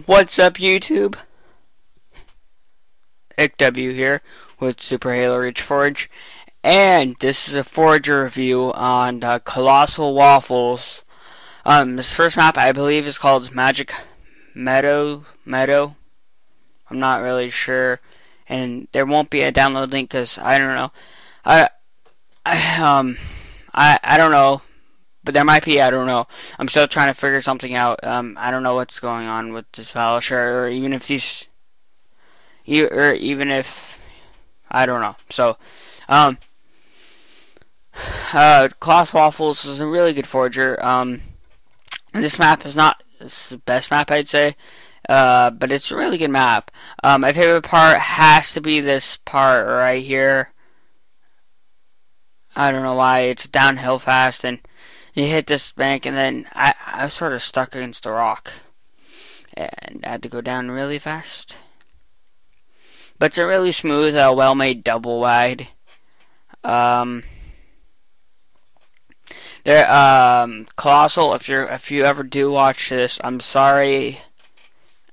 What's up, YouTube? IckW here with Super Halo Reach Forge, and this is a Forger review on Colossal Waffles. This first map I believe is called Magic Meadow. I'm not really sure, and there won't be a download link because I don't know. I don't know. But there might be, I don't know. I'm still trying to figure something out. I don't know what's going on with this file share, or even if these, or even if, I don't know. So, Colossal Waffles is a really good forger. This map is not the best map, I'd say, but it's a really good map. My favorite part has to be this part right here. I don't know why. It's downhill fast, and you hit this bank, and then I was sort of stuck against the rock, and I had to go down really fast. But it's a really smooth, well-made double wide. Colossal. If you ever do watch this, I'm sorry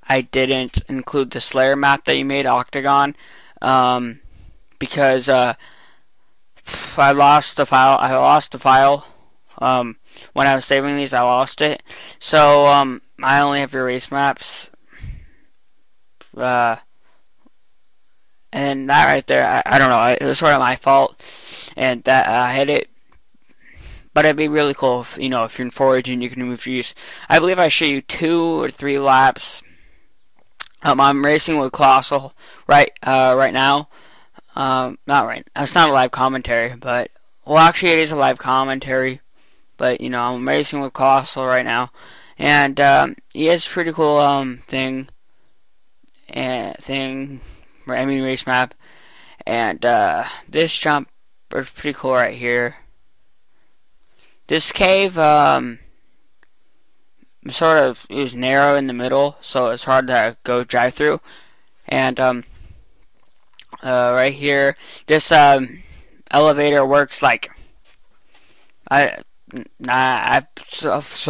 I didn't include the Slayer map that you made, Octagon, because I lost the file. When I was saving these, I lost it. So, I only have erase maps. And that right there, I don't know, it was sort of my fault. And that, I hit it. But it'd be really cool if, if you're in Forge and you can remove use. I believe I show you 2 or 3 laps. I'm racing with Colossal right now. Not right. It's not a live commentary, but, well, actually it is a live commentary. But, I'm racing with Colossal right now. And, he has a pretty cool, race map. And, this jump is pretty cool right here. This cave, it was narrow in the middle, so it's hard to drive through. And, right here, this, elevator works like, so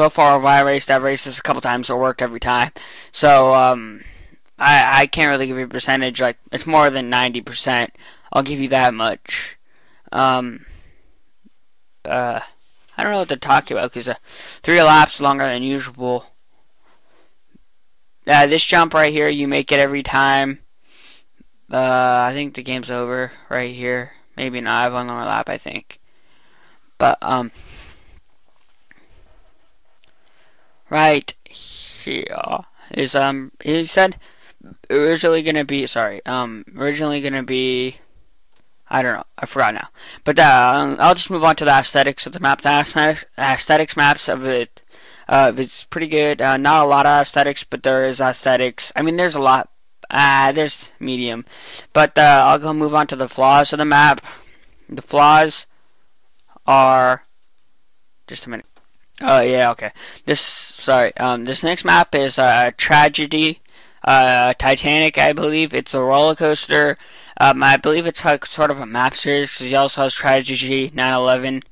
far when I've raced this a couple times, it worked every time. So I can't really give you a percentage. Like, it's more than 90%. I'll give you that much. I don't know what they're talking about because 3 laps longer than usual. This jump right here, you make it every time. I think the game's over right here. Maybe not. I have one more lap, I think. But right here is he said originally gonna be I don't know, I forgot now. But I'll just move on to the aesthetics of the map. The aesthetics maps of it, it's pretty good. Not a lot of aesthetics, but there is aesthetics. I mean, there's a lot. There's medium, but I'll go move on to the flaws of the map. The flaws are, just a minute. Oh yeah, okay. This next map is Tragedy, Titanic, I believe. It's a roller coaster. I believe it's like sort of a map series because he also has Tragedy 9/11,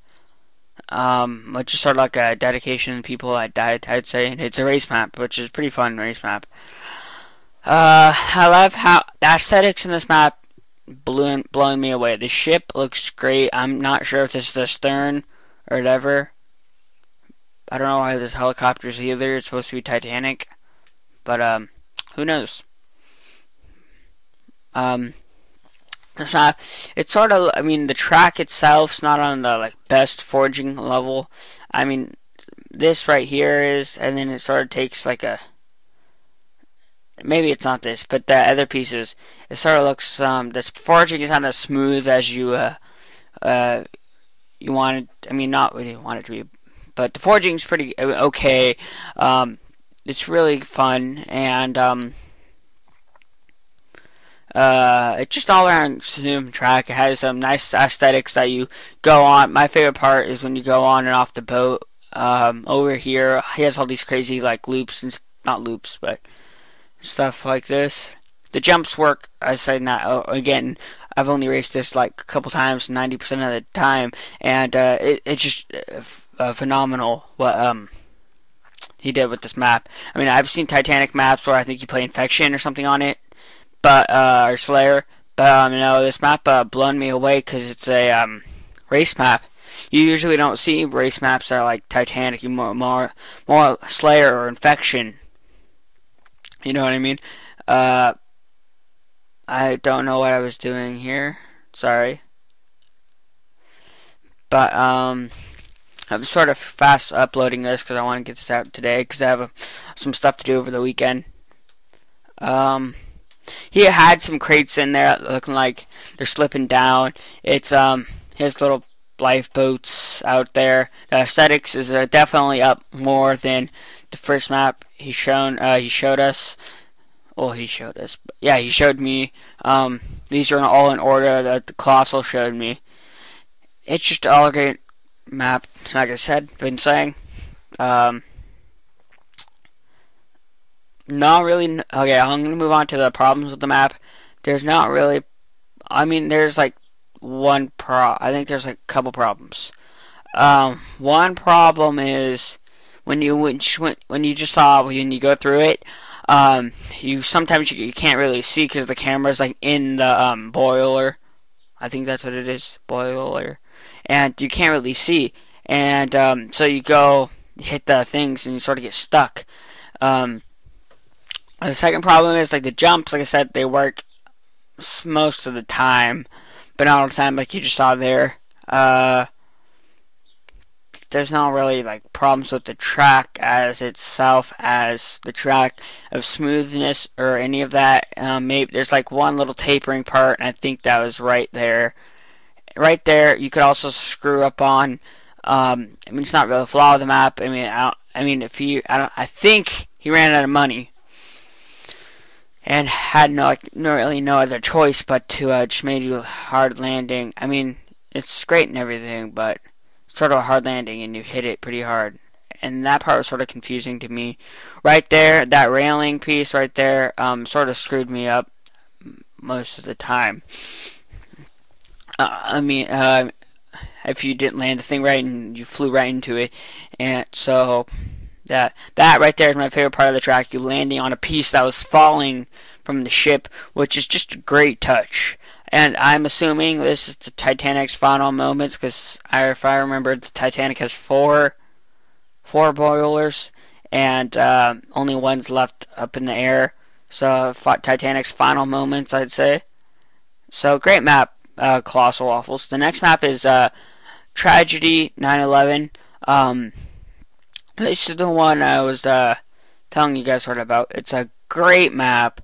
which is sort of like a dedication to people that died. I'd say it's a race map, which is a pretty fun race map. I love how the aesthetics in this map blowing me away. The ship looks great. I'm not sure if it's the stern or whatever. I don't know why there's helicopters either. It's supposed to be Titanic, but who knows? It's not. It's sort of. I mean, the track itself's not on the best forging level. I mean, this right here is, and then it sort of takes like a. Maybe it's not this, but the other pieces, it sort of looks. This forging is not as smooth as you you wanted. I mean, not what you want it to be. But the forging's pretty okay. It's really fun, and it's just all around smooth track. It has some nice aesthetics that you go on. My favorite part is when you go on and off the boat. Over here, he has all these crazy loops and not loops, but stuff like this. The jumps work. I say that again. I've only raced this a couple times, 90% of the time, and it's just phenomenal. What he did with this map. I mean, I've seen Titanic maps where I think you play Infection or something on it, but or Slayer. But no, this map blown me away because it's a race map. You usually don't see race maps that are like Titanic. You more Slayer or Infection. You know what I mean? I don't know what I was doing here. Sorry. But I'm sort of fast uploading this because I want to get this out today because I have some stuff to do over the weekend. He had some crates in there looking like they're slipping down. It's his little lifeboats out there. The aesthetics is definitely up more than the first map he showed us. Well, he showed us. But yeah, he showed me. These are all in order that the Colossal showed me. It's just all a great map, like I said, been saying. Not really. Okay, I'm gonna move on to the problems with the map. There's not really. I mean, there's like I think there's like a couple problems. One problem is when you go through it. Sometimes you can't really see because the camera's like in the boiler. I think that's what it is, boiler, and you can't really see. And so you go hit the things and you sort of get stuck. The second problem is like the jumps. Like I said, they work most of the time, but not all the time. Like you just saw there. There's not really like problems with the track as itself as the track of smoothness or any of that. Maybe there's like one little tapering part, and I think that was right there. Right there, you could also screw up on. I mean, it's not really a flaw of the map. I mean, I think he ran out of money and had no other choice but to just made you a hard landing. I mean, it's great and everything, but sort of a hard landing and you hit it pretty hard, and that part was sort of confusing to me. Right there, that railing piece right there sort of screwed me up most of the time. I mean, if you didn't land the thing right and you flew right into it, and so that right there is my favorite part of the track. You landing on a piece that was falling from the ship, which is just a great touch. And I'm assuming this is the Titanic's final moments, because if I remember, the Titanic has four boilers, and only one's left up in the air. So Titanic's final moments, I'd say. So great map, Colossal Waffles. The next map is Tragedy 9/11. This is the one I was telling you guys sort of about. It's a great map.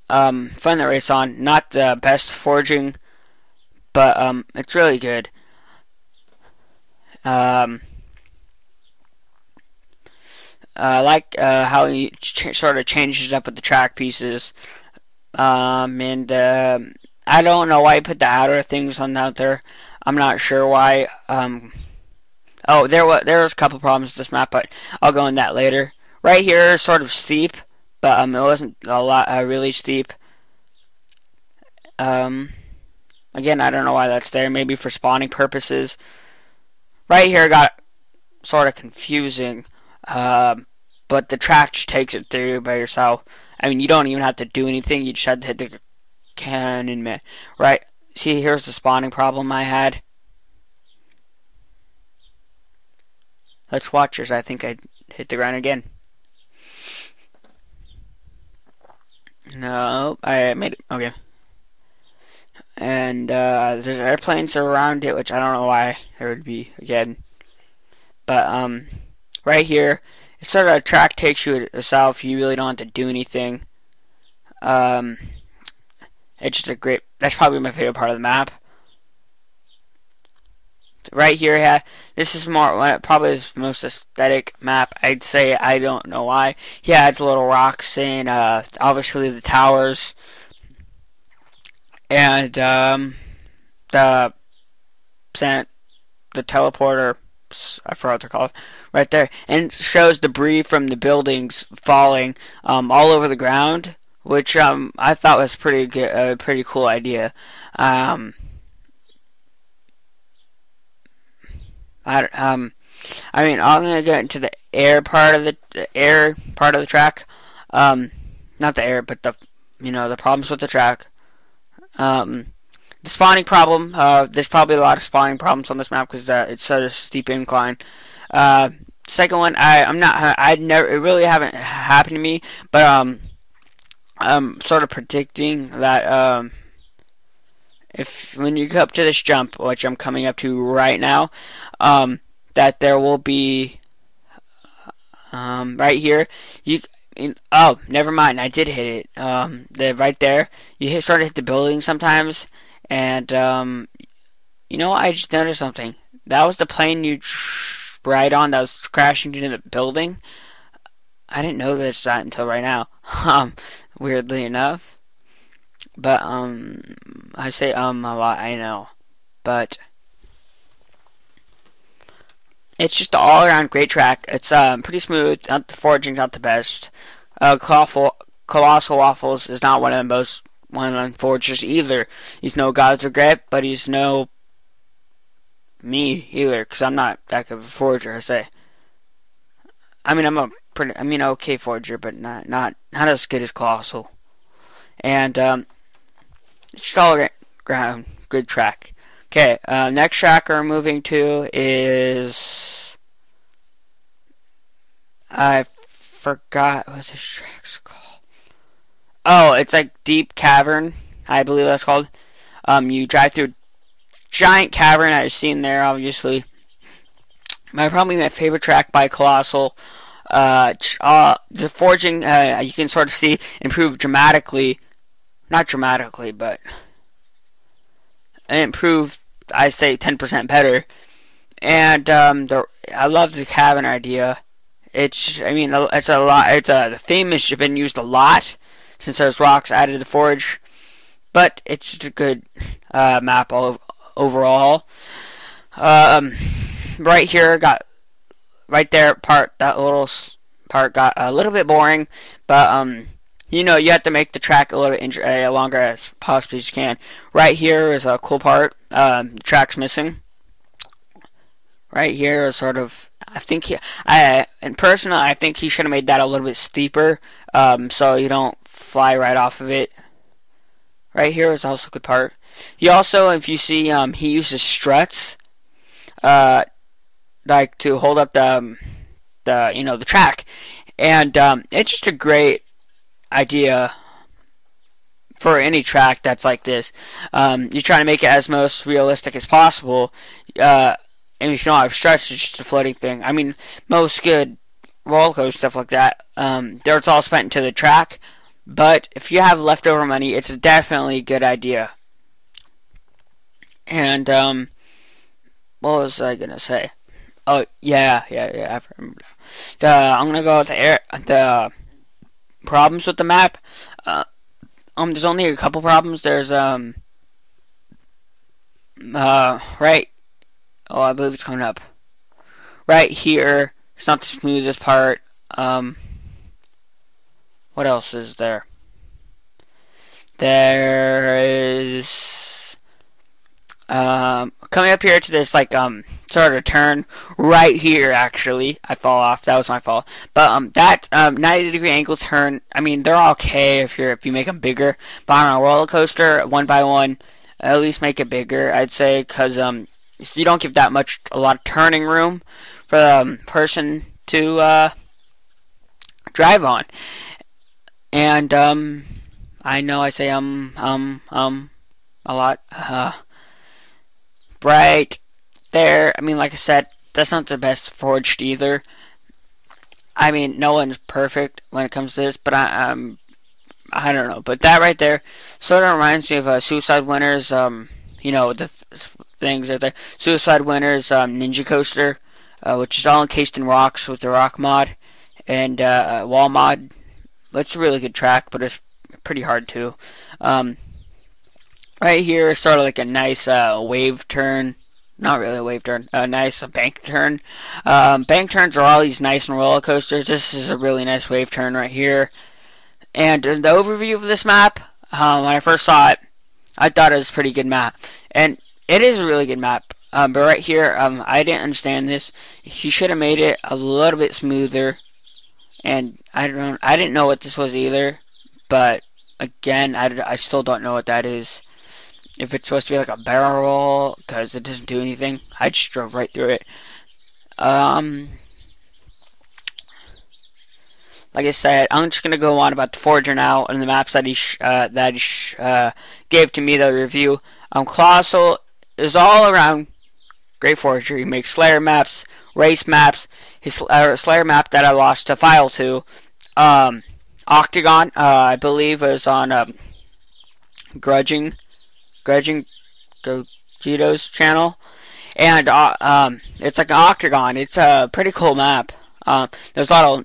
Fun to race on. Not the best forging, but it's really good. I like how he sort of changes it up with the track pieces. And I don't know why he put the outer things on out there. I'm not sure why. Oh, there was a couple problems with this map, but I'll go in that later. Right here is sort of steep, but it wasn't a lot really steep. Again, I don't know why that's there. Maybe for spawning purposes. Right here got sort of confusing, but the track just takes it through by yourself. I mean, you don't even have to do anything. You just have to hit the cannon, man. Right? See, here's the spawning problem I had. Let's watch as I think I hit the ground again. No, I made it. Okay. And there's airplanes around it, which I don't know why there would be again. But right here, it's sort of a track takes you itself. You really don't have to do anything. It's just a great. That's probably my favorite part of the map. Right here, yeah, this is probably his most aesthetic map, I'd say. I don't know why. He adds little rocks in, obviously the towers, and the teleporter, I forgot what they're called, right there, and shows debris from the buildings falling all over the ground, which I thought was pretty good, a pretty cool idea. I mean, I'm gonna get into the air part of the track. Not the air, but the problems with the track. The spawning problem. There's probably a lot of spawning problems on this map because it's such a steep incline. Second one, it really haven't happened to me, but I'm sort of predicting that if when you go up to this jump, which I'm coming up to right now, that there will be right here. Oh, never mind. I did hit it. Right there. Start to hit the building sometimes, and you know, I just noticed something. That was the plane you ride on that was crashing into the building. I didn't know that until right now. Weirdly enough. But I say a lot. I know, but it's just an all-around great track. It's pretty smooth. The foraging's not the best. Colossal Waffles is not one of the most well-known foragers either. He's no God's regret, but he's no me either, because I'm not that good of a forager. I say. I mean, okay forager, but not as good as Colossal. And it's just all around good track. Okay, next track we're moving to is, I forgot what this track's called. Oh, it's like Deep Cavern, I believe that's called. You drive through a giant cavern I've seen there, obviously. Probably my favorite track by Colossal. The foraging, you can sort of see improve dramatically. Not dramatically, but improved, I say 10% better. And I love the cavern idea. It's a lot. The theme has been used a lot since there's rocks added to the forge, but it's just a good map overall. Right here that little part got a little bit boring, but you have to make the track a little bit longer as possibly as you can. Right here is a cool part. The track's missing. Right here is sort of, I think I think he should have made that a little bit steeper, so you don't fly right off of it. Right here is also a good part. He also, if you see, he uses struts, like to hold up the track, and it's just a great idea for any track that's like this. You try to make it as most realistic as possible. And if you don't have struts, it's just a floating thing. I mean, most good roller coaster stuff like that, it's all spent into the track. But if you have leftover money, it's definitely a good idea. And what was I gonna say? Oh yeah. I remember. I'm gonna go with the problems with the map. There's only a couple problems. There's right. Oh, I believe it's coming up. Right here, it's not the smoothest part. What else is there? There is coming up here to this sort of turn right here. Actually, I fall off. That was my fault. But that 90-degree angle turn. I mean, they're okay if you make them bigger. But on a roller coaster, one by one, at least make it bigger. I'd say, because you don't give a lot of turning room for the person to drive on. And I know I say a lot. Right there. I mean, like I said, that's not the best forged either. I mean, no one's perfect when it comes to this, but I don't know. But that right there sort of reminds me of Suicide Winners. The things right there. Suicide Winners Ninja Coaster, which is all encased in rocks with the rock mod and wall mod. It's a really good track, but it's pretty hard too. Right here is sort of like a nice wave turn. Not really a wave turn. A nice bank turn. Bank turns are always nice in roller coasters. This is a really nice wave turn right here. And the overview of this map, when I first saw it, I thought it was a pretty good map. And it is a really good map. But right here, I didn't understand this. He should have made it a little bit smoother. And I didn't know what this was either. But again, I still don't know what that is. If it's supposed to be like a barrel roll, because it doesn't do anything. I just drove right through it. Like I said, I'm just gonna go on about the Forger now and the maps that he gave to me the review. Colossal is all around great Forger. He makes Slayer maps, race maps. His Slayer map that I lost a file to, Octagon, I believe was on Grudging Gogito's channel, and it's like an Octagon. It's a pretty cool map. There's a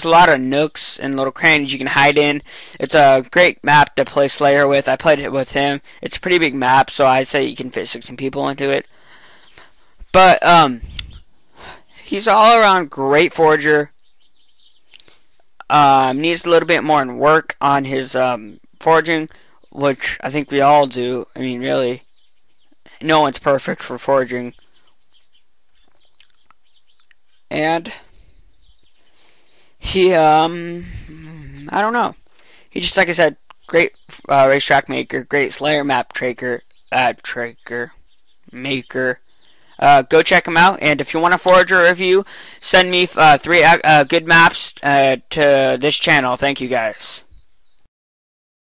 lot of nooks and little crannies you can hide in. It's a great map to play Slayer with. I played it with him. It's a pretty big map, so I'd say you can fit 16 people into it. But he's all around great Forger. Needs a little bit more work on his forging, which I think we all do. I mean, really, no one's perfect for forging. And he, I don't know. He just, like I said, great racetrack maker, great Slayer map maker. Go check him out, and if you want a Forger review, send me 3 good maps to this channel. Thank you, guys.